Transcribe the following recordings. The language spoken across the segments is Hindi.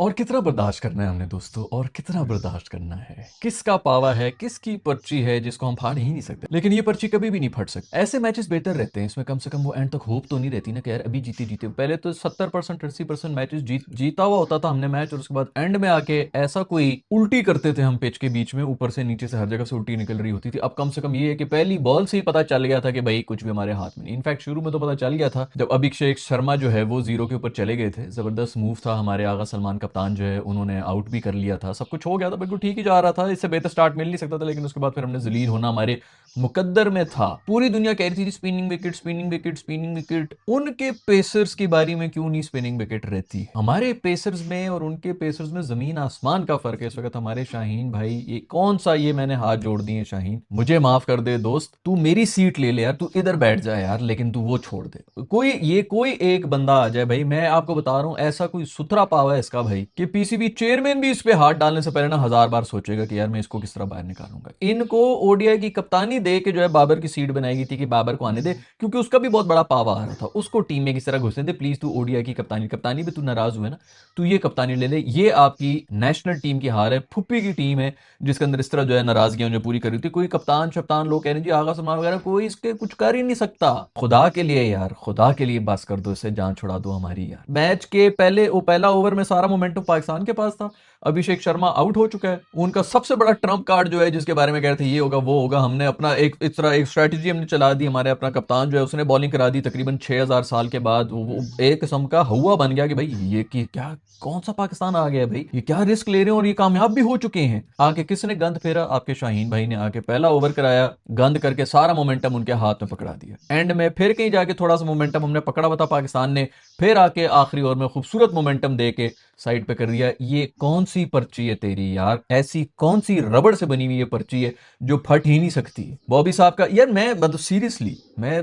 और कितना बर्दाश्त करना है हमने दोस्तों, और कितना बर्दाश्त करना है। किसका पावा है, किसकी पर्ची है जिसको हम फाड़ ही नहीं सकते। लेकिन ये पर्ची कभी भी नहीं फट सकती। ऐसे मैचेस बेहतर रहते हैं, इसमें कम से कम वो एंड तक होप तो नहीं रहती ना कि यार अभी जीते जीते। पहले तो 70% 80% मैचेस जीता हुआ होता था हमने मैच, और उसके बाद एंड में आके ऐसा कोई उल्टी करते थे हम पिच के बीच में, ऊपर से नीचे से हर जगह से उल्टी निकल रही होती थी। अब कम से कम ये है कि पहली बॉल से ही पता चल गया था कि भाई कुछ भी हमारे हाथ में नहीं। इनफैक्ट शुरू में तो पता चल गया था जब अभिषेक शर्मा जो है वो 0 के ऊपर चले गए थे। जबरदस्त मूव था, हमारे आगा सलमान कप्तान जो है उन्होंने आउट भी कर लिया था, सब कुछ हो गया था, बिल्कुल ठीक ही जा रहा था, इससे बेहतर स्टार्ट मिल नहीं सकता था। लेकिन उसके बाद फिर हमने जलील होना हमारे मुकद्दर में था। पूरी दुनिया कह रही थी spinning wicket, spinning wicket, spinning wicket. उनके पेसर्स की बारी में क्यों नहीं स्पिनिंग विकेट रहती? हमारे पेसर्स में और उनके पेसर्स में जमीन आसमान का फर्क है इस वक्त। हमारे शाहीन भाई, ये कौन सा, ये मैंने हाथ जोड़ दिए शाहीन, मुझे माफ कर दे दोस्त, तू मेरी सीट ले ले यार, तू इधर बैठ जा यार, लेकिन तू वो छोड़ दे। कोई एक बंदा आ जाए भाई, मैं आपको बता रहा हूं, ऐसा कोई सुथरा पावा है इसका भाई कि पीसीबी चेयरमैन भी इस पे हाथ डालने से पहले ना 1000 बार सोचेगा कि यार मैं इसको किस तरह बाहर निकालूंगा। इनको ओडीआई की कप्तानी दे के जो है बाबर की सीट बनाई थी कि बाबर को आने दे, क्योंकि उसका भी बहुत बड़ा पावा आ रहा था, उसको टीम में किस तरह घुसने दे। प्लीज तू ओडीआई की कप्तानी भी तू नाराज हुए ना, तू ये कप्तानी ले ले। ये आपकी नेशनल टीम की हार है, फुप्पी की टीम है जिसके अंदर इस तरह जो है नाराजगियां जो पूरी करी थी। कोई कप्तान शप्तान लोग कह रहे हैं जी आगा सलमान वगैरह, कोई इसके कुछ कर ही नहीं सकता। खुदा के लिए यार, खुदा के लिए बस कर दो, इससे जान छुड़ा दो हमारी यार। मैच के पहले वो पहला ओवर में सारा मोमेंटम पाकिस्तान के पास था। अभिषेक शर्मा आउट हो चुका है, उनका सबसे बड़ा ट्रम्प कार्ड जो है जिसके बारे में कह रहे थे ये होगा वो होगा, हमने अपना एक इस तरह एक स्ट्रेटजी हमने चला दी। हमारे अपना कप्तान जो है उसने बॉलिंग करा दी तकरीबन 6000 साल के बाद। वो एक किस्म का हुआ बन गया कि भाई ये की क्या, कौन सा पाकिस्तान आ गया भाई, ये क्या रिस्क ले रहे हैं, और ये कामयाब भी हो चुके हैं। आके किसने गंद फेरा? आपके शाहीन भाई ने आके पहला ओवर कराया, गंद करके सारा मोमेंटम उनके हाथ में पकड़ा दिया। एंड में फिर कहीं जाके थोड़ा सा मोमेंटम हमने पकड़ा हुआ था पाकिस्तान ने, फिर आके आखिरी ओवर में खूबसूरत मोमेंटम दे के साइड पे कर दिया। ये कौन सी पर्ची है तेरी यार, ऐसी कौन सी रबड़ से बनी हुई ये पर्ची है जो फट ही नहीं सकती? बॉबी साहब का यार, मैं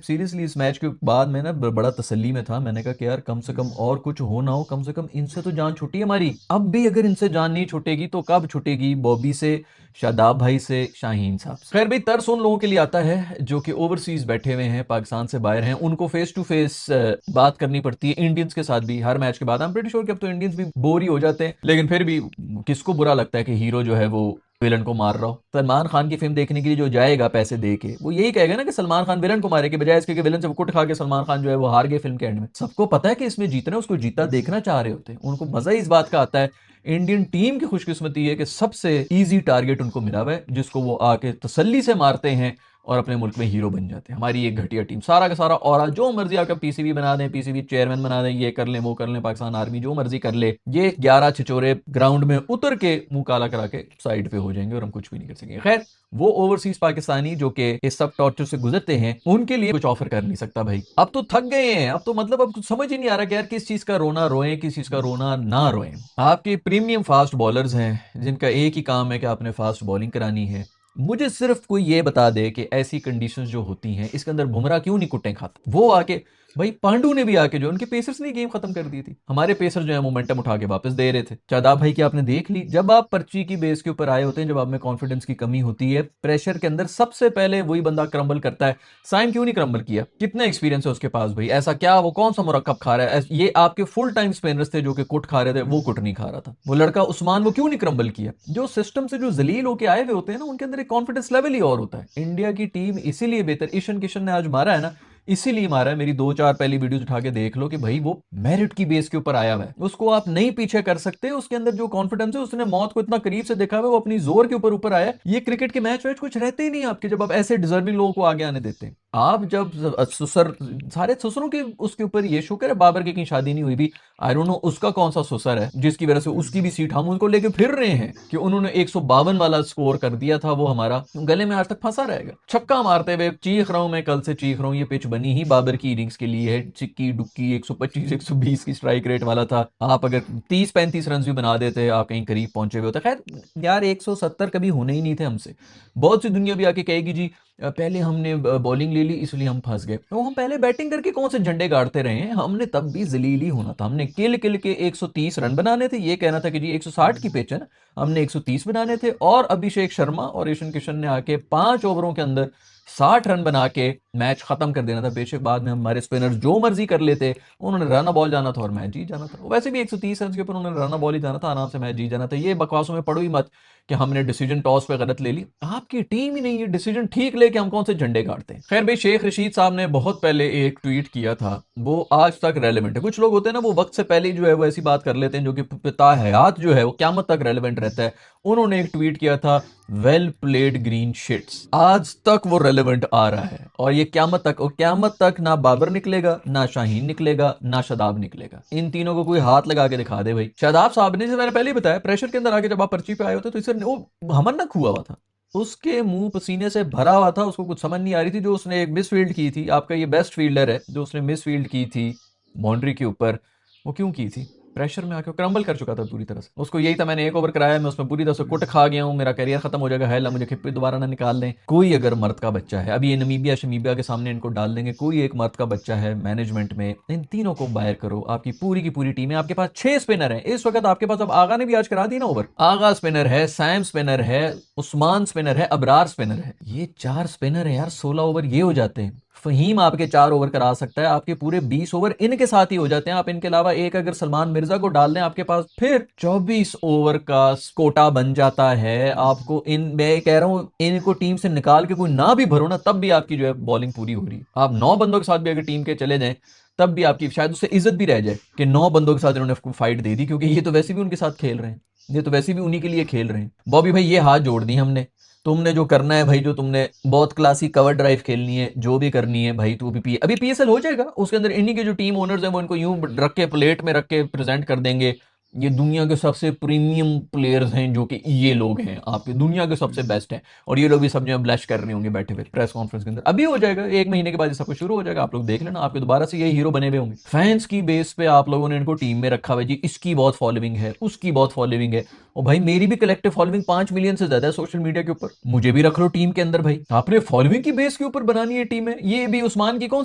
सीरियसली इस मैच के बाद में ना बड़ा तसल्ली में था। मैंने कहा कि यार कम से कम और कुछ हो ना हो, कम से कम इनसे तो जान छूटी हमारी। अब भी अगर इनसे जान नहीं छूटेगी तो कब छूटेगी? बॉबी से, शादाब भाई से, शाहीन साहब से। खैर भाई, तरस उन लोगों के लिए आता है जो कि ओवरसीज बैठे हुए हैं, पाकिस्तान से बाहर हैं, उनको फेस टू फेस बात करनी पड़ती है इंडियंस के साथ भी हर मैच के बाद। आई एम प्रीटी श्योर कि अब तो इंडियंस भी बोर ही हो जाते हैं, लेकिन फिर भी किसको बुरा लगता है कि हीरो जो है वो विलन को मार रहा हो? सलमान खान की फिल्म देखने के लिए जो जाएगा पैसे दे के, वो यही कहेगा ना कि सलमान खान विलन को मारे, के बजाय इसके कि विलन से वो कुट खा के सलमान खान जो है वो हार गए फिल्म के एंड में। सबको पता है कि इसमें जीतना है, उसको जीता देखना चाह रहे होते हैं, उनको मजा ही इस बात का आता है। इंडियन टीम की खुशकिस्मती है कि सबसे इजी टारगेट उनको मिला हुआ है जिसको वो आके तसल्ली से मारते हैं और अपने मुल्क में हीरो बन जाते हैं। हमारी एक घटिया टीम, सारा का सारा और जो मर्जी आकर पीसीबी बना दें, पीसीबी चेयरमैन बना दें, ये कर लें वो कर लें, पाकिस्तान आर्मी जो मर्जी कर ले, ये 11 छिचोरे ग्राउंड में उतर के मुंह काला करा के साइड पे हो जाएंगे और हम कुछ भी नहीं कर सकेंगे। खैर, वो ओवरसीज पाकिस्तानी जो कि इस सब टॉर्चर से गुजरते हैं उनके लिए कुछ ऑफर कर नहीं सकता भाई। अब तो थक गए हैं, अब तो मतलब अब कुछ समझ ही नहीं आ रहा कि यार किस चीज का रोना रोएं, किस चीज का रोना ना रोएं। आपके प्रीमियम फास्ट बॉलर्स हैं जिनका एक ही काम है कि आपने फास्ट बॉलिंग करानी है। मुझे सिर्फ कोई ये बता दे कि ऐसी कंडीशंस जो होती हैं इसके अंदर बुमराह क्यों नहीं कुट्टे खाता? वो आके, भाई पांडू ने भी आके जो उनके पेसर्स ने गेम खत्म कर दी थी। हमारे पेसर जो है मोमेंटम उठा के वापस दे रहे थे। शादाब भाई की आपने देख ली, जब आप पर्ची की बेस के ऊपर आए होते हैं, जब आप में कॉन्फिडेंस की कमी होती है, प्रेशर के अंदर सबसे पहले वही बंदा क्रम्बल करता है। साइम क्यों नहीं क्रम्बल किया? कितना एक्सपीरियंस है उसके पास भाई? ऐसा क्या वो कौन सा मुरक्कब खा रहा है? ये आपके फुल टाइम स्पिनर्स थे जो कि कुट खा रहे थे, वो कुट नहीं खा रहा था। वो लड़का उस्मान वो क्यों नहीं क्रम्बल किया? जो सिस्टम से जो जलील होके आए हुए होते हैं ना, उनके अंदर एक कॉन्फिडेंस लेवल ही और होता है। इंडिया की टीम इसीलिए बेहतर, ईशान किशन ने आज मारा है ना, इसीलिए मारा है। मेरी 2-4 पहली वीडियोस उठा के देख लो कि भाई वो मेरिट की बेस के ऊपर आया हुआ है, उसको आप नहीं पीछे कर सकते। उसके अंदर जो कॉन्फिडेंस है, उसने मौत को इतना करीब से देखा हुआ है, वो अपनी जोर के ऊपर ऊपर आया। ये क्रिकेट के मैच वैच कुछ रहते ही नहीं आपके जब आप ऐसे डिजर्विंग लोगों को आगे आने देते हैं। आप जब ससुर, सारे ससुरों के उसके ऊपर ये शुक्र है बाबर की कहीं शादी नहीं हुई भी। आई डोंट नो उसका कौन सा ससुर है जिसकी वजह से उसकी भी सीट हम उनको लेके फिर रहे हैं कि उन्होंने 152 वाला स्कोर कर दिया था, वो हमारा गले में आज तक फंसा रहेगा। छक्का मारते हुए चीख रहा हूं मैं, कल से चीख रहा हूं, ये पिच बनी ही बाबर की इनिंग्स के लिए है। चिक्की डुक्की 125 120 की स्ट्राइक रेट वाला था। आप अगर 30-35 रन भी बना देते आप कहीं करीब पहुंचे हुए होते। खैर यार, 170 कभी होने ही नहीं थे हमसे। बहुत सी दुनिया भी आके कहेगी जी पहले हमने बॉलिंग ले ली इसलिए हम फंस गए। तो हम पहले बैटिंग करके कौन से झंडे गाड़ते रहे हैं? हमने तब भी जलील ही होना था। हमने किल किल के 130 रन बनाने थे। ये कहना था कि जी 160 की पिच है ना, हमने 130 बनाने थे। और अभिषेक शर्मा और ईशान किशन ने आके 5 ओवरों के अंदर 60 रन बना के मैच खत्म कर देना था। बेशक बाद में हमारे स्पिनर्स जो मर्जी कर लेते, उन्होंने रन बॉल जाना था और मैच जीत जाना था। वैसे भी 130 रन के ऊपर उन्होंने रन बॉल ही जाना था, आराम से मैच जीत जाना था। ये बकवासों में पड़ो ही मत कि हमने डिसीजन टॉस पे गलत ले ली। आपकी टीम ही नहीं ये डिसीजन ठीक लेके हम कौन से झंडे गाड़ते हैं। खैर भाई, शेख रशीद साहब ने बहुत पहले एक ट्वीट किया था, वो आज तक रेलेवेंट है। कुछ लोग होते हैं ना, वो वक्त से पहले ही जो है वो ऐसी बात कर लेते हैं जो कि पिता हयात जो है वो क्यामत तक रेलेवेंट रहता है। उन्होंने एक ट्वीट किया था, वेल प्लेड ग्रीन शिट्स। आज तक वो रेलेवेंट आ रहा है और ये क्यामत तक, और क्यामत तक ना बाबर निकलेगा, ना शाहीन निकलेगा, ना शादाब निकलेगा। इन तीनों को कोई हाथ लगा के दिखा दे भाई। शादाब साहब ने, जैसे मैंने पहले ही बताया, प्रेशर के अंदर आके जब आप पर्ची पे आए होते तो इसे वो हमन्नक हुआ हुआ था, उसके मुंह पसीने से भरा हुआ था। उसको कुछ समझ नहीं आ रही थी। जो उसने एक मिस फील्ड की थी, आपका ये बेस्ट फील्डर है, जो उसने मिस फील्ड की थी बाउंड्री के ऊपर, वो क्यों की थी? प्रेशर में आके क्रम्बल कर चुका था पूरी तरह से। उसको यही था, मैंने एक ओवर कराया, मैं उसमें पूरी तरह से कुट खा गया हूं, मेरा करियर खत्म हो जाएगा, है मुझे खिप्पी दोबारा ना निकाल दें। कोई अगर मर्द का बच्चा है, अभी ये नमीबिया शमीबिया के सामने इनको डाल देंगे, कोई एक मर्द का बच्चा है मैनेजमेंट में, इन तीनों को बाहर करो। आपकी पूरी की पूरी टीम है, आपके पास 6 स्पिनर है इस वक्त आपके पास। अब आगा ने भी आज करा दी ना ओवर। आगा स्पिनर है, सैम स्पिनर है, उस्मान स्पिनर है, अबरार स्पिनर है। ये 4 स्पिनर है यार, 16 ओवर ये हो जाते हैं। फहीम आपके 4 ओवर करा सकता है, आपके पूरे 20 ओवर इनके साथ ही हो जाते हैं। आप इनके अलावा एक अगर सलमान मिर्जा को डाल दें आपके पास, फिर 24 ओवर का कोटा बन जाता है। आपको इन, मैं कह रहा हूं, इनको टीम से निकाल के कोई ना भी भरो ना, तब भी आपकी जो है बॉलिंग पूरी हो रही है। आप 9 बंदों के साथ भी अगर टीम के चले जाएं, तब भी आपकी शायद उससे इज्जत भी रह जाए कि 9 बंदों के साथ इन्होंने आपको फाइट दे दी, क्योंकि ये तो वैसे भी उनके साथ खेल रहे हैं, ये तो वैसे भी उन्हीं के लिए खेल रहे हैं। बॉबी भाई, ये हाथ जोड़ दी हमने, तुमने जो करना है भाई, जो तुमने बहुत क्लासी कवर ड्राइव खेलनी है, जो भी करनी है भाई, तू अभी पीएसएल हो जाएगा, उसके अंदर इन्हीं के जो टीम ओनर्स हैं वो इनको यूं रख के प्लेट में रख के प्रेजेंट कर देंगे। ये दुनिया के सबसे प्रीमियम प्लेयर्स हैं, जो कि ये लोग हैं, आपके दुनिया के सबसे बेस्ट हैं। और ये लोग भी सब जो ब्लश कर रहे होंगे बैठे हुए प्रेस कॉन्फ्रेंस के अंदर। अभी हो जाएगा, 1 महीने के बाद सब कुछ शुरू हो जाएगा, आप लोग देख लेना, आपके दोबारा से ये हीरो बने हुए होंगे। फैंस की बेस पे आप लोगों ने इनको टीम में रखा हुआ जी, इसकी बहुत फॉलोइंग है, उसकी बहुत फॉलोइंग है। और भाई, मेरी भी कलेक्टिव फॉलोइंग 5 मिलियन से ज्यादा है सोशल मीडिया के ऊपर, मुझे भी रख लो टीम के अंदर भाई। आपने फॉलोइंग की बेस के ऊपर बनानी है टीम है। ये भी उस्मान की कौन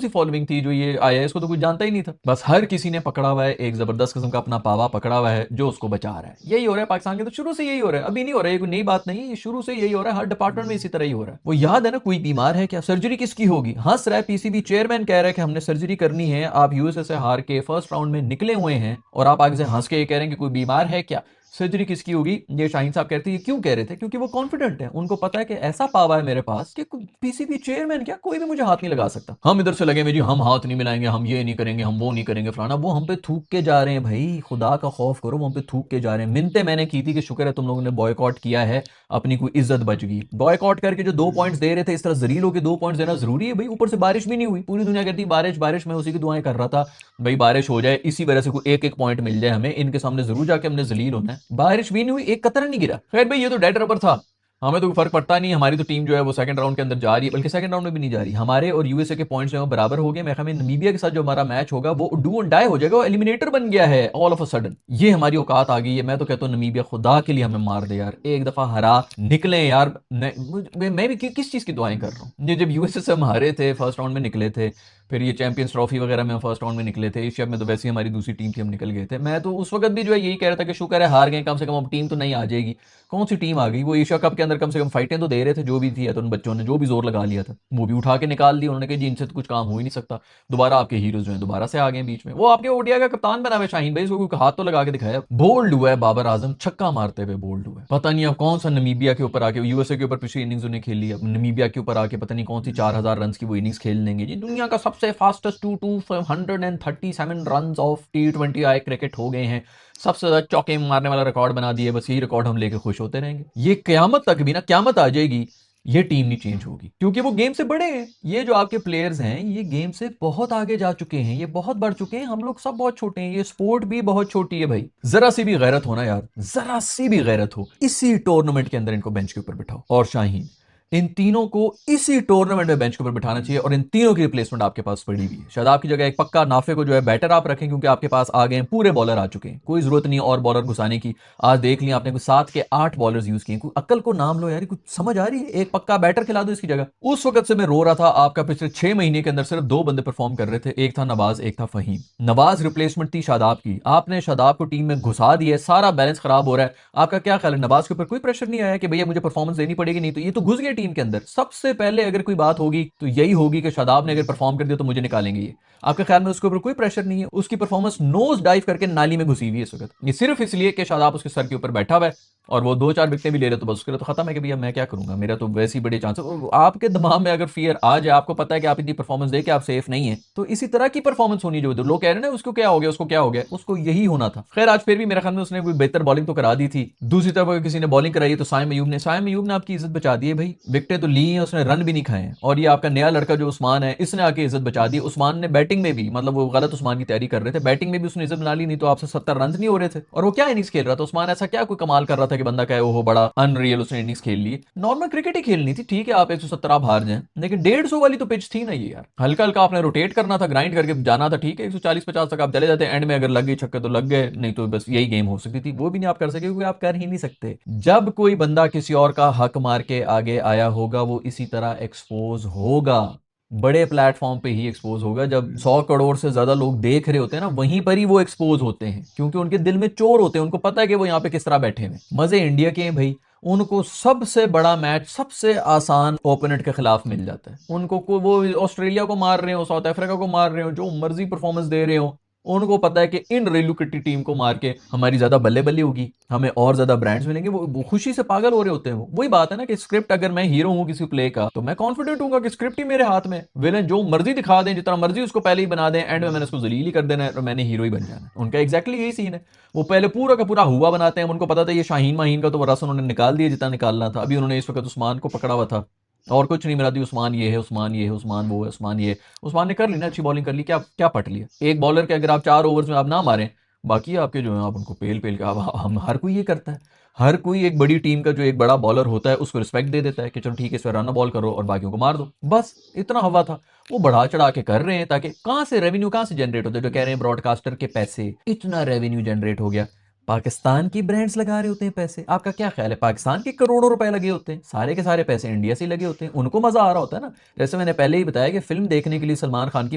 सी फॉलोइंग थी जो ये आया, इसको तो कुछ जानता ही नहीं था। बस हर किसी ने पकड़ा हुआ है, एक जबरदस्त किस्म का अपना पावा पकड़ा हुआ है जो उसको बचा रहा है। यही हो रहा है पाकिस्तान के, तो शुरू से यही हो रहा है, अभी नहीं हो रहा है, कोई नई बात नहीं, ये शुरू से यही हो रहा है, हर डिपार्टमेंट में इसी तरह ही हो रहा है। वो याद है ना, कोई बीमार है क्या, सर्जरी किसकी होगी, हंस रहा है पीसीबी चेयरमैन, कह रहा है कि हमने सर्जरी करनी है। आप यूएसए से हार के फर्स्ट राउंड में निकले हुए हैं और आप आगे से हंस के ये कह रहे हैं कि कोई बीमार है क्या, सर्जरी किसकी होगी। ये शाहीन साहब कहते हैं, क्यों कह रहे थे, क्योंकि वो कॉन्फिडेंट है, उनको पता है कि ऐसा पावा है मेरे पास कि पीसीबी चेयरमैन क्या, कोई भी मुझे हाथ नहीं लगा सकता। हम इधर से लगे में जी, हम हाथ नहीं मिलाएंगे, हम ये नहीं करेंगे, हम वो नहीं करेंगे फलाना, वो हम पे थूक के जा रहे हैं भाई, खुदा का खौफ करो, वो हम पे थूक के जा रहे हैं। मिन्नतें मैंने की थी कि शुक्र है तुम लोगों ने बॉयकॉट किया है, अपनी कोई इज्जत बच गई। बॉयकॉट करके जो 2 पॉइंट्स दे रहे थे, इस तरह जलील होकर 2 पॉइंट्स देना जरूरी है भाई। ऊपर से बारिश भी नहीं हुई, पूरी दुनिया कहती बारिश बारिश, मैं उसी की दुआएं कर रहा था भाई, बारिश हो जाए, इसी वजह से कोई एक पॉइंट मिल जाए हमें, इनके सामने जरूर जाके हमने जलील होना है। बारिश भी नहीं हुई, एक कतरा नहीं गिरा। खैर भाई, ये तो डेड रबर था, हमें तो फर्क पड़ता नहीं। हमारी तो टीम जो है वो सेकंड राउंड के अंदर जा रही है, बल्कि सेकंड राउंड में भी नहीं जा रही। हमारे और यूएसए के पॉइंट्स जो है बराबर हो गए। मैं हमें नमीबिया के साथ जो हमारा मैच होगा वो डू एंड डाई हो जाएगा, वो एलिमिनेटर बन गया है ऑल ऑफ अ सडन। ये हमारी औकात आ गई है। मैं तो कहता हूँ नमीबिया खुदा के लिए हमें मार दे यार, एक दफा हरा निकले यार। मैं भी किस चीज की दुआएं कर रहा हूँ। ये जब यूएसए से हम हारे थे, फर्स्ट राउंड में निकले थे, फिर ये चैंपियंस ट्रॉफी वगैरह में फर्स्ट राउंड में निकले थे, एशिया में तो वैसे ही हमारी दूसरी टीम थी, हम निकल गए थे। मैं तो उस वक्त भी जो है यही कह रहा था कि शुक्र है हार गए, कम से कम अब टीम तो नहीं आ जाएगी। कौन सी टीम आ गई, वो एशिया कप के अंदर कम से कम फाइटें तो दे रहे थे, जो भी थी, तो उन बच्चों ने जो भी जोर लगा लिया था वो भी उठा के निकाल दिया। उन्होंने कहा जी इनसे तो कुछ काम हो ही नहीं सकता। दोबारा आपके हीरोज जो है दोबारा से आ गए बीच में। वो आपके ओडिया का कप्तान बना हुआ शाहीन भाई, इसको हाथ तो लगा के दिखाया, बोल्ड हुआ है बाबर आजम, छक्का मारते हुए बोल्ड हुआ है। पता नहीं अब कौन सा नमीबिया के ऊपर आके, यूएसए के ऊपर पिछली इनिंग्स उन्हें खेल ली, अब नमीबिया के ऊपर आके पता नहीं कौन सी 4000 रन की वो इनिंग्स खेल लेंगे जी। दुनिया का सबसे fastest 237 run of T20I cricket हो गए हैं, सबसे ज्यादा चौके मारने वाला रिकॉर्ड बना दिए। बस यही रिकॉर्ड हम लेके खुश होते रहेंगे। ये क्यामत तक भी ना, क्यामत आ जाएगी, ये टीम नहीं चेंज होगी, क्योंकि वो गेम से बड़े हैं। ये जो आपके प्लेयर्स हैं ये गेम से बहुत आगे जा चुके हैं, ये बहुत बढ़ चुके हैं। हम लोग सब बहुत छोटे हैं, ये स्पोर्ट भी बहुत छोटी है भाई। जरा सी भी गैरत हो ना यार, जरा सी भी गैरत हो, इसी टूर्नामेंट के अंदर इनको बेंच के ऊपर बिठाओ। और शाहीन, इन तीनों को इसी टूर्नामेंट में बेंच के ऊपर बिठाना चाहिए, और इन तीनों की रिप्लेसमेंट आपके पास पड़ी हुई है। शायद आपकी जगह एक पक्का नाफे को जो है बैटर आप रखें, क्योंकि आपके पास आ गए हैं पूरे बॉलर आ चुके हैं, कोई जरूरत नहीं और बॉलर घुसाने की। आज देख लिया आपने, 7 के 8 बॉलर्स यूज किए। अक्ल को नाम लो यार, कुछ समझ आ रही है? एक पक्का बैटर खिला दो इसकी जगह। उस वक्त से मैं रो रहा था, आपका पिछले 6 महीने के अंदर सिर्फ 2 बंदे परफॉर्म कर रहे थे, एक था नवाज, एक था फहीम। नवाज रिप्लेसमेंट थी शादाब की, आपने शादाब को टीम में घुसा दिया, सारा बैलेंस खराब हो रहा है। आपका क्या ख्याल है, नवाज के ऊपर कोई प्रेशर नहीं आया कि भैया मुझे परफॉर्मेंस देनी पड़ेगी? नहीं, तो ये तो घुस गया टीम के अंदर सबसे पहले अगर कोई बात होगी तो यही होगी कि शादाब ने अगर परफॉर्म कर दिया तो मुझे निकालेंगे ये। आपके ख्याल में उसके ऊपर कोई प्रेशर नहीं है? उसकी परफॉर्मेंस नोज डाइव करके नाली में घुसी हुई है इस वक्त, ये सिर्फ इसलिए कि शादाब उसके सर के ऊपर बैठा हुआ है और वो 2-4 विकेटें भी ले रहे तो बस उसके लिए तो खत्म है कि भैया मैं क्या करूंगा, मेरा तो वैसे ही बड़े चांस है। आपके दिमाग में अगर फियर आ जाए, आपको पता है कि आप इतनी परफॉर्मेंस दे के आप सेफ नहीं है, तो इसी तरह की परफॉर्मेंस होनी जो लोग कह रहे हैं ना उसको क्या हो गया, उसको क्या हो गया, उसको यही होना था। खैर आज फिर भी मेरे ख्याल में उसने कोई बेहतर बॉलिंग तो करा दी थी। दूसरी तरफ अगर किसी ने बॉलिंग कराई तो साइम अयूब ने आपकी इज्जत बचा दी है भाई, विकेटें तो ली हैं उसने, रन भी नहीं खाए हैं। और ये आपका नया लड़का जो उस्मान है, इसने आके इज्जत बचा दी। उस्मान ने बैटिंग में भी, मतलब वो गलत उस्मान की तैयारी कर रहे थे, बैटिंग में भी उसने इज्जत बना ली, नहीं तो आपसे 70 रन नहीं हो रहे थे। और वो क्या इनिंग्स खेल रहा था उस्मान, ऐसा क्या कोई कमाल कर रहा था कि बंदा कहे वो बड़ा अनरियल उसने इनिंग्स खेल ली। नॉर्मल क्रिकेट ही खेलनी थी, ठीक है आप 170 आप हार जाए, लेकिन 150 वाली तो पिच थी ना ये यार, हल्का हल्का आपने रोटेट करना था, ग्राइंड करके जाना था, ठीक है 140-50 तक आप चले जाते, एंड में अगर लग गई छक्के तो लग गए, नहीं तो बस यही गेम हो सकती थी। वो भी नहीं आप कर सके क्योंकि आप कर ही नहीं सकते। जब कोई बंदा किसी और का हक मार के आगे आया होगा वो इसी तरह एक्सपोज होगा, बड़े प्लेटफॉर्म पे ही एक्सपोज होगा। जब 100 करोड़ से ज्यादा लोग देख रहे होते हैं ना, वहीं पर ही वो एक्सपोज होते हैं, क्योंकि उनके दिल में चोर होते हैं, उनको पता है कि वो यहाँ पे किस तरह बैठे हैं। मजे इंडिया के हैं भाई, उनको सबसे बड़ा मैच सबसे आसान ओपोनेंट के खिलाफ मिल जाता है। उनको वो ऑस्ट्रेलिया को मार रहे हो, साउथ अफ्रीका को मार रहे हो, जो मर्जी परफॉर्मेंस दे रहे हो, उनको पता है कि इन रेलुकेटी टीम को मार के हमारी ज्यादा बल्ले बल्ले होगी, हमें और ज्यादा ब्रांड्स मिलेंगे। वो खुशी से पागल हो रहे होते हैं। वो वही बात है ना कि स्क्रिप्ट, अगर मैं हीरो हूं किसी प्ले का तो मैं कॉन्फिडेंट हूँ कि स्क्रिप्ट ही मेरे हाथ में, विलन जो मर्जी दिखा दें, जितना मर्जी उसको पहले ही बना दें, एंड में मैंने उसको जलील ही कर देना है और मैंने हीरो ही बन जाना है। उनका एग्जैक्टली यही सीन है। वो पहले पूरा का पूरा हुआ बनाते हैं, उनको पता था ये शाहीन माहीन का तो रस उन्होंने निकाल दिया जितना निकालना था। अभी उन्होंने इस वक्त उस्मान को पकड़ा हुआ था और कुछ नहीं मिला दी, उस्मान ये है, उस्मान ये है, उस्मान वो है, उस्मान ये है। उस्मान ने कर ली ना, अच्छी बॉलिंग कर ली, क्या क्या पट लिया। एक बॉलर के अगर आप 4 ओवर्स में आप ना मारें, बाकी आपके जो है आप उनको पेल पेल के हम हर कोई ये करता है। हर कोई एक बड़ी टीम का जो एक बड़ा बॉलर होता है उसको रिस्पेक्ट दे देता है कि चलो ठीक है इस पर रन बॉल करो और बाकियों को मार दो, बस इतना हवा था। वो बढ़ा चढ़ा के कर रहे हैं ताकि कहां से रेवेन्यू कहां से जनरेट होता है, जो कह रहे हैं ब्रॉडकास्टर के पैसे, इतना रेवेन्यू जनरेट हो गया। पाकिस्तान की ब्रांड्स लगा रहे होते हैं पैसे। आपका क्या ख्याल है, पाकिस्तान के करोड़ों रुपए लगे होते हैं, सारे के सारे पैसे इंडिया से लगे होते हैं, उनको मजा आ रहा होता है ना। जैसे मैंने पहले ही बताया कि फिल्म देखने के लिए सलमान खान की,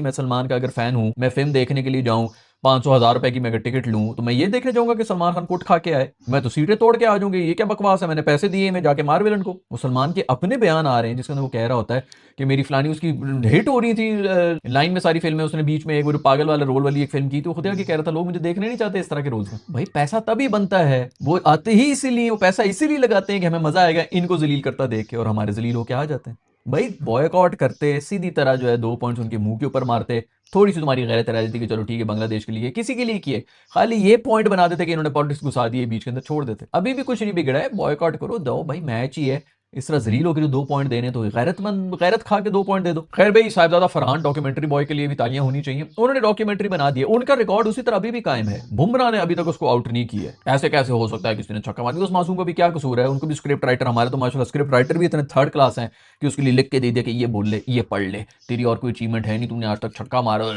मैं सलमान का अगर फैन हूं, मैं फिल्म देखने के लिए जाऊं, 500,000 रुपए की मैं अगर टिकट लूं तो मैं ये देखने जाऊंगा कि सलमान खान कुट खा के आए, मैं तो सीटें तोड़ के आ जाऊंगी, ये क्या बकवास है, मैंने पैसे दिए, मैं जाके मार विलन को। वो सलमान के अपने बयान आ रहे हैं जिसके अंदर वो कह रहा होता है कि मेरी फलानी उसकी हिट हो रही थी लाइन में सारी फिल्में, उसने बीच में एक वो पागल वाला रोल वाली एक फिल्म की, तो खुद आके कह रहा था लोग मुझे देखने नहीं चाहते इस तरह के रोल्स में। भाई पैसा तभी बनता है, वो आते ही इसीलिए, वो पैसा इसीलिए लगाते हैं कि हमें मजा आएगा इनको जलील करता देख के, और हमारे जलील होके आ जाते हैं। भाई बॉयकॉट करते सीधी तरह जो है 2 पॉइंट्स उनके मुंह के ऊपर मारते, थोड़ी सी तुम्हारी गैरत रह जाती कि चलो ठीक है बांग्लादेश के लिए, किसी के लिए किए, खाली ये पॉइंट बना देते कि इन्होंने पॉलिटिक्स घुसा दिए बीच के अंदर, छोड़ देते। अभी भी कुछ नहीं बिगड़ा है, बॉयकॉट करो, दो भाई मैच ही है। इस तरह जलील होकर जो 2 पॉइंट देने तो गैरतमंद, गैरत खा के 2 पॉइंट दे दो। खैर भाई साहिबजादा फरहान डॉक्यूमेंट्री बॉय के लिए भी तालियां होनी चाहिए, उन्होंने डॉक्यूमेंट्री बना दी है, उनका रिकॉर्ड उसी तरह अभी भी कायम है। बुमराह ने अभी तक उसको आउट नहीं किया है। ऐसे कैसे हो सकता है किसी ने छक्का मार दिया, उस मासूम को भी क्या कसूर है, उनको भी स्क्रिप्ट राइटर, हमारे तो माशाल्लाह स्क्रिप्ट राइटर भी इतने थर्ड क्लास हैं कि उसके लिए लिख के दे दिया कि ये बोल ले, ये पढ़ ले, तेरी और कोई अचीवमेंट है नहीं, तूने आज तक छक्का मारा,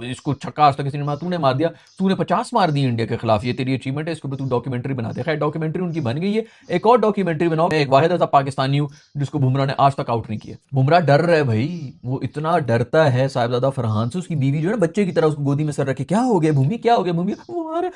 इसको छक्का आज तक किसी ने मारा, तूने मार दिया, तूने 50 मार दी इंडिया के खिलाफ, ये तेरी अचीवमेंट है, इसके ऊपर तू डॉक्यूमेंट्री बना दे। खैर डॉक्यूमेंट्री उनकी बन गई है, एक और डॉक्यूमेंट्री बनाओ। मैं एक वाहिद ऐसा पाकिस्तानी हूं जिसको बुमराह ने आज तक आउट नहीं किया। बुमराह डर रहा है भाई, वो इतना डरता है साहिबजादा फरहान से, उसकी बीवी जो है ना बच्चे की तरह उसको गोदी में सर रखे, क्या हो गया भूमि, क्या हो गया भूमि,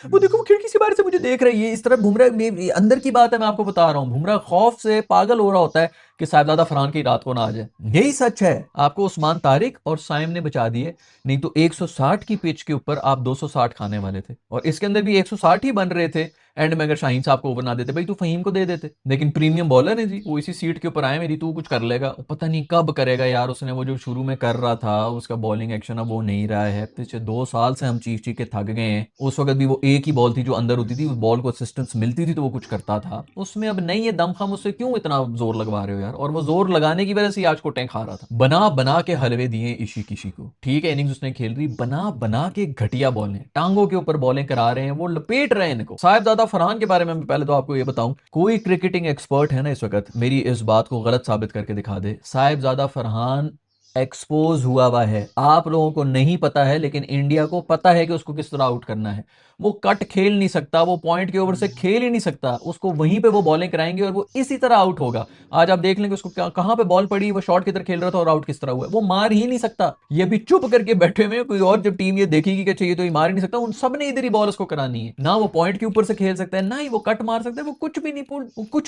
वो देखो वो खिड़की से बाहर से मुझे देख रही है, इस तरह बुमराह अंदर की बात है, मैं आपको बता रहा हूँ, बुमराह खौफ से पागल हो रहा होता है कि साहिबजादा फरहान की रात को ना आ जाए। यही सच है, आपको उस्मान तारिक और साइम ने बचा दिए, नहीं तो 160 की पिच के ऊपर आप 260 खाने वाले थे, और इसके अंदर भी 160 ही बन रहे थे। एंड में अगर शाहीन साहब को ओवर ना देते भाई तो फहीम को दे देते, लेकिन प्रीमियम बॉलर है जी, वो इसी सीट के ऊपर आए, मेरी तू कुछ कर लेगा, पता नहीं कब करेगा यार। उसने वो जो शुरू में कर रहा था उसका बॉलिंग एक्शन अब वो नहीं रहा है, पिछले 2 साल से हम चीख चीख के थक गए हैं। उस वक्त भी वो एक ही बॉल थी जो अंदर होती थी, उस बॉल को असिस्टेंस मिलती थी तो वो कुछ करता था, उसमें अब नहीं है दम। हम उससे क्यों इतना जोर लगवा रहे हो यार, और वो जोर लगाने की वजह से आज कोटें खा रहा था। बना बना के हलवे दिए इशी किशी को, ठीक है इनिंग्स उसने खेल रही, बना बना के घटिया बॉलें, टांगों के ऊपर बॉलें करा रहे हैं, वो लपेट रहे हैं इनको। साहिबजादा फरहान के बारे में पहले तो आपको ये बताऊं, कोई क्रिकेटिंग एक्सपर्ट है ना इस वक्त मेरी इस बात को गलत साबित करके दिखा दे, साहिबजादा फरहान एक्सपोज हुआ है। आप लोगों को नहीं पता है, लेकिन इंडिया को पता है कि उसको किस तरह आउट करना है। वो कट खेल नहीं सकता, वो पॉइंट के ओवर से खेल ही नहीं सकता, उसको वहीं पे वो बॉलिंग कराएंगे और वो इसी तरह आउट होगा। आज आप देख लेंगे उसको कहां पे बॉल पड़ी, वो शॉट की तरह खेल रहा था और आउट किस तरह हुआ। वो मार ही नहीं सकता। ये भी चुप करके बैठे हुए, कोई और जब टीम ये देखेगी कि चाहिए तो ये मार ही नहीं सकता, उन सब ने इधर ही बॉल उसको करानी है। ना वो पॉइंट के ऊपर से खेल सकता है, ना ही वो कट मार सकता है, वो कुछ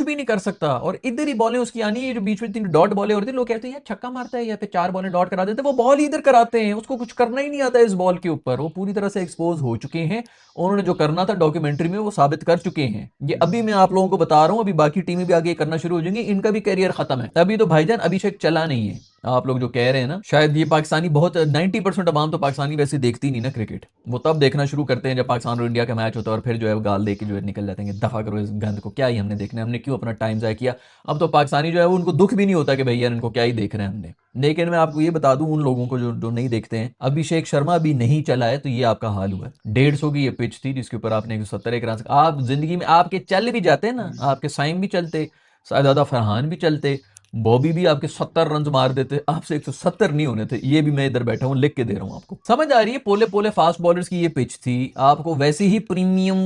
भी नहीं कर सकता। और इधर ही बॉलें उसकी आनी है। जो बीच में 3 डॉट बॉलें होती है, लोग कहते हैं यार छक्का मारता है या फिर 4 बॉलें डॉट करा देते हैं, वो बॉल इधर कराते हैं, उसको कुछ करना ही नहीं आता इस बॉल के ऊपर। वो पूरी तरह से एक्सपोज हो चुके हैं। उन्होंने जो करना था डॉक्यूमेंट्री में वो साबित कर चुके हैं। ये अभी मैं आप लोगों को बता रहा हूं, अभी बाकी टीमें भी आगे करना शुरू हो जाएंगी, इनका भी करियर खत्म है। तभी तो भाईजान अभिषेक चला नहीं है। आप लोग जो कह रहे हैं ना, शायद ये पाकिस्तानी बहुत 90% अवाम तो पाकिस्तानी वैसे देखती नहीं ना क्रिकेट। वो तब देखना शुरू करते हैं जब पाकिस्तान और इंडिया का मैच होता है, और फिर जो है गाल दे के जो है निकल जाते हैं, दफा करो इस गंद को, क्या ही हमने देखना है, हमने क्यों अपना टाइम जाया किया। अब तो पाकिस्तानी जो है वो उनको दुख भी नहीं होता कि भैया इनको क्या ही देख रहे हैं हमने। लेकिन मैं आपको ये बता दूं उन लोगों को जो नहीं देखते हैं, अभिषेक शर्मा अभी नहीं चला है तो ये आपका हाल हुआ है। 150 की ये पिच थी जिसके ऊपर आपने 170 रन, आप जिंदगी में आपके चल भी जाते ना, आपके साइम भी चलते, शायद फरहान भी चलते, बॉबी भी आपके 70 रन मार देते, आपसे 170 नहीं होने थे। ये भी मैं इधर बैठा हूं लिख के दे रहा हूं आपको। समझ आ रही है? पोले पोले फास्ट बॉलर्स की ये पिच थी। आपको वैसे ही प्रीमियम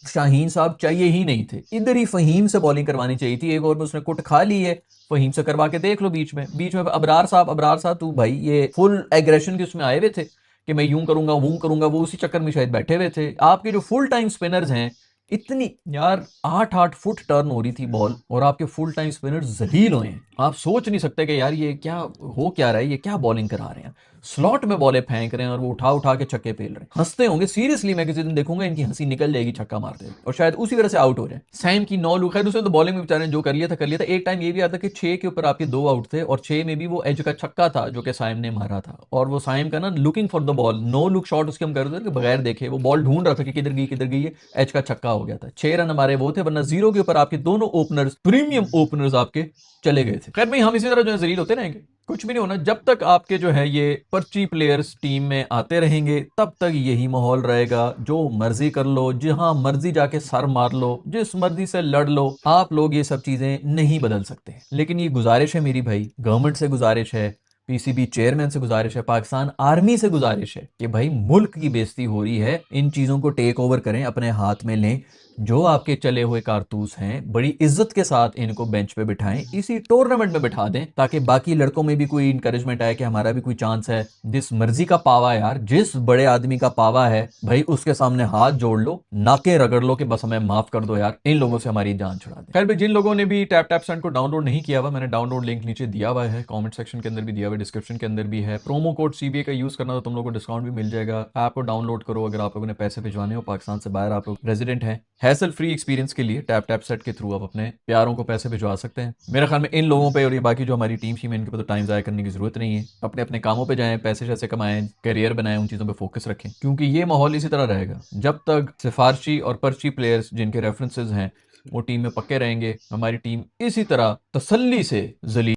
शाहीन साहब चाहिए ही नहीं थे, इधर ही फहीम से बॉलिंग करवानी चाहिए थी। एक ओवर में उसने कुट खा ली है, फहीम से करवा के देख लो। बीच में अबरार साहब तू भाई ये फुल एग्रेशन के उसमें आए हुए थे कि मैं यूं करूंगा वूं करूंगा, वो उसी चक्कर में शायद बैठे हुए थे। आपके जो फुल टाइम स्पिनर्स हैं, इतनी यार 8-8 फुट टर्न हो रही थी बॉल, और आपके फुल टाइम स्पिनर जलील हुए हैं। आप सोच नहीं सकते कि यार ये क्या हो क्या रहा है, ये क्या बॉलिंग करा रहे हैं। स्लॉट में बॉलें फेंक रहे हैं और वो उठा उठा के छक्के पेल रहे हैं। हंसते होंगे सीरियसली, मैं किसी दिन देखूंगा इनकी हंसी निकल जाएगी छक्का मारते हुए, और शायद उसी वजह से आउट हो जाए। सैम की 9 लुक है, उसने तो बॉलिंग में बेचारे जो कर लिया था। एक टाइम ये भी आता कि 6 के ऊपर आपके 2 आउट थे, और 6 में भी वो एज का छक्का था जो कि साइम ने मारा था। और वो साइम का ना looking for the ball, no look shot उसके हम कर रहे थे बगैर देखे, वो बॉल ढूंढ रहा था कि किधर गई है, एज का छक्का हो गया था। 6 रन हमारे वो थे, वरना 0 के ऊपर आपके दोनों ओपनर्स, प्रीमियम ओपनर्स आपके चले गए थे। खैर भाई, हम इसी तरह जो है जलील होते रहेंगे, कुछ भी नहीं होना। जब तक आपके जो है ये पर्ची प्लेयर्स टीम में आते रहेंगे, तब तक यही माहौल रहेगा। जो मर्जी कर लो, जहां मर्जी जाके सर मार लो, जिस मर्जी से लड़ लो, आप लोग ये सब चीजें नहीं बदल सकते। लेकिन ये गुजारिश है मेरी भाई, गवर्नमेंट से गुजारिश है, पीसीबी चेयरमैन से गुजारिश है, पाकिस्तान आर्मी से गुजारिश है कि भाई मुल्क की बेइज्जती हो रही है, इन चीजों को टेक ओवर करें, अपने हाथ में लें। जो आपके चले हुए कारतूस हैं, बड़ी इज्जत के साथ इनको बेंच पे बिठाएं, इसी टूर्नामेंट में बिठा दें, ताकि बाकी लड़कों में भी कोई इंकरेजमेंट आए कि हमारा भी कोई चांस है। जिस मर्जी का पावा है यार, जिस बड़े आदमी का पावा है भाई, उसके सामने हाथ जोड़ लो, नाके रगड़ लो कि बस हमें माफ कर दो यार, इन लोगों से हमारी जान छुड़ा दे। खैर भाई, जिन लोगों ने भी टैप टैप सेंड को डाउनलोड नहीं किया हुआ, मैंने डाउनलोड लिंक नीचे दिया हुआ है, कमेंट सेक्शन के अंदर भी दिया हुआ है, डिस्क्रिप्शन के अंदर भी है। प्रोमो कोड सीबीए का यूज करना तो तुम लोगों को डिस्काउंट भी मिल जाएगा। ऐप को डाउनलोड करो अगर आप लोगों ने पैसे भिजवाने हो, पाकिस्तान से बाहर आप लोग रेजिडेंट हैं। हैसल फ्री एक्सपीरियंस के लिए टैप टैप सेट के थ्रू आप अपने प्यारों को पैसे भिजवा सकते हैं। मेरे ख्याल में इन लोगों पे और ये बाकी जो हमारी टीम थी, इनके पे तो टाइम ज़ाया करने की जरूरत नहीं है। अपने अपने कामों पे जाएं, पैसे शैसे कमाएं, करियर बनाएं, उन चीज़ों पे फोकस रखें, क्योंकि ये माहौल इसी तरह रहेगा जब तक सिफारशी और पर्ची प्लेयर्स जिनके रेफरेंसेज हैं वो टीम में पक्के रहेंगे। हमारी टीम इसी तरह तसल्ली से जलील